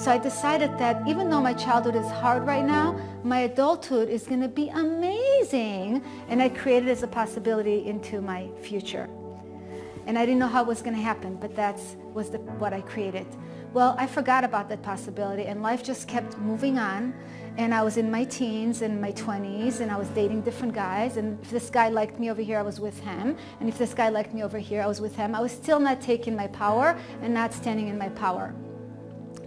So I decided that even though my childhood is hard right now, my adulthood is going to be amazing. And I created it as a possibility into my future. And I didn't know how it was going to happen, but what I created. Well, I forgot about that possibility, and life just kept moving on. And I was in my teens and my 20s, and I was dating different guys. And if this guy liked me over here, I was with him. And if this guy liked me over here, I was with him. I was still not taking my power and not standing in my power.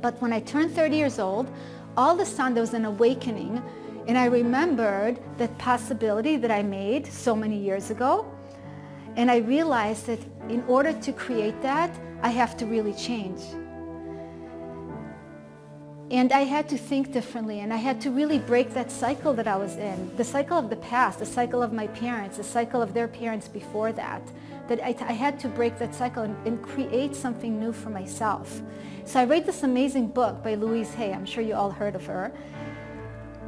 But when I turned 30 years old, all of a sudden there was an awakening. And I remembered that possibility that I made so many years ago. And I realized that in order to create that, I have to really change. And I had to think differently, and I had to really break that cycle that I was in, the cycle of the past, the cycle of my parents, the cycle of their parents before that I had to break that cycle and create something new for myself. So I read this amazing book by Louise Hay. I'm sure you all heard of her.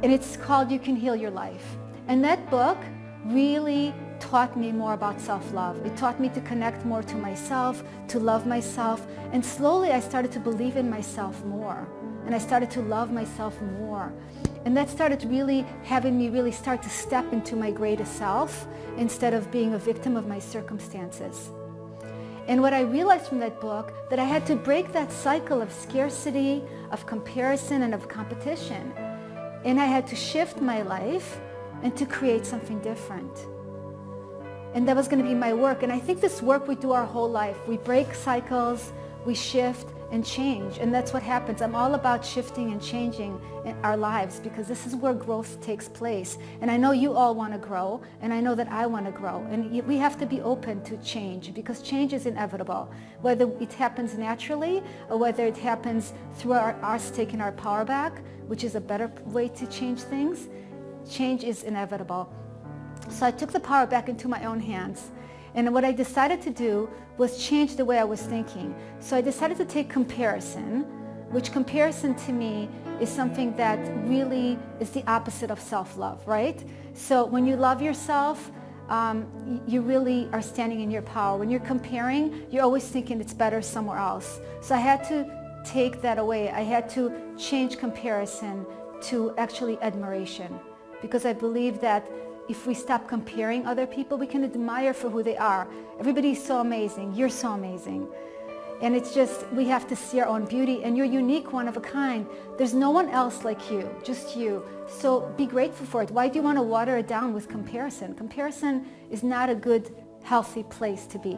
And it's called You Can Heal Your Life. And that book really taught me more about self-love. It taught me to connect more to myself, to love myself, and slowly I started to believe in myself more. And I started to love myself more. And that started really having me really start to step into my greatest self instead of being a victim of my circumstances. And what I realized from that book, that I had to break that cycle of scarcity, of comparison, and of competition. And I had to shift my life and to create something different. And that was going to be my work. And I think this work we do our whole life. We break cycles, we shift and change. And that's what happens. I'm all about shifting and changing in our lives because this is where growth takes place. And I know you all want to grow, and I know that I want to grow. And we have to be open to change because change is inevitable. Whether it happens naturally or whether it happens through us taking our power back, which is a better way to change things, change is inevitable. So I took the power back into my own hands. And what I decided to do was change the way I was thinking. So I decided to take comparison, which comparison to me is something that really is the opposite of self-love, right? So when you love yourself, you really are standing in your power. When you're comparing, you're always thinking it's better somewhere else. So I had to take that away. I had to change comparison to actually admiration, because I believe that if we stop comparing other people, we can admire for who they are. Everybody's so amazing. You're so amazing. And it's just, we have to see our own beauty, and you're unique, one of a kind. There's no one else like you, just you. So be grateful for it. Why do you want to water it down with comparison? Comparison is not a good, healthy place to be.